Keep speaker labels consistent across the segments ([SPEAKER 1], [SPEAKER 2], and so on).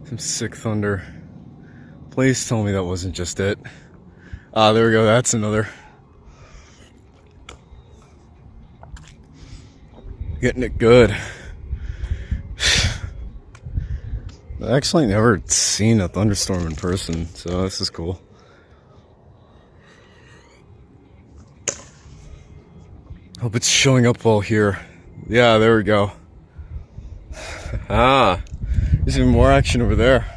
[SPEAKER 1] Some sick thunder. Please tell me that wasn't just it. Ah, there we go. That's another. Getting it good. I've actually never seen a thunderstorm in person, so this is cool. Hope it's showing up well here. Yeah, there we go. Ah, there's even more action over there.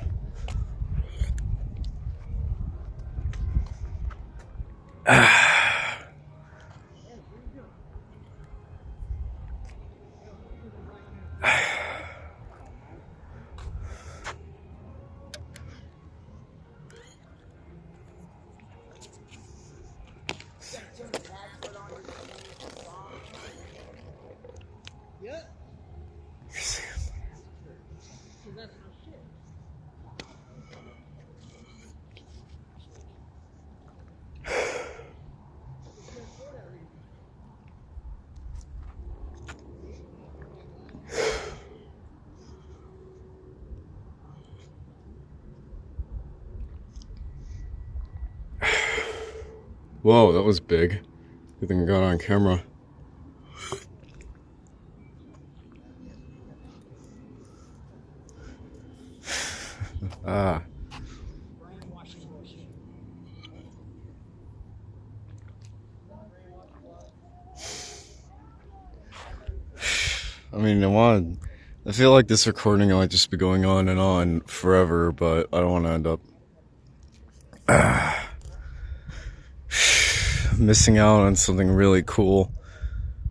[SPEAKER 1] Whoa, that was big. Good thing I got on camera. Ah. I mean, I feel like this recording might just be going on and on forever, but I don't want to end up missing out on something really cool.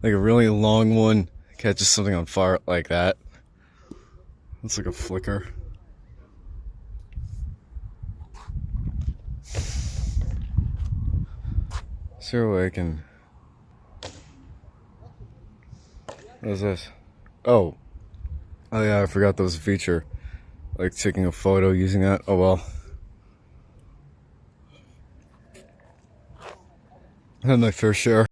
[SPEAKER 1] Like a really long one catches something on fire like that. It's like a flicker. Is there a way I can... What is this? Oh yeah, I forgot that was a feature. Like taking a photo using that. Oh well. I had my fair share.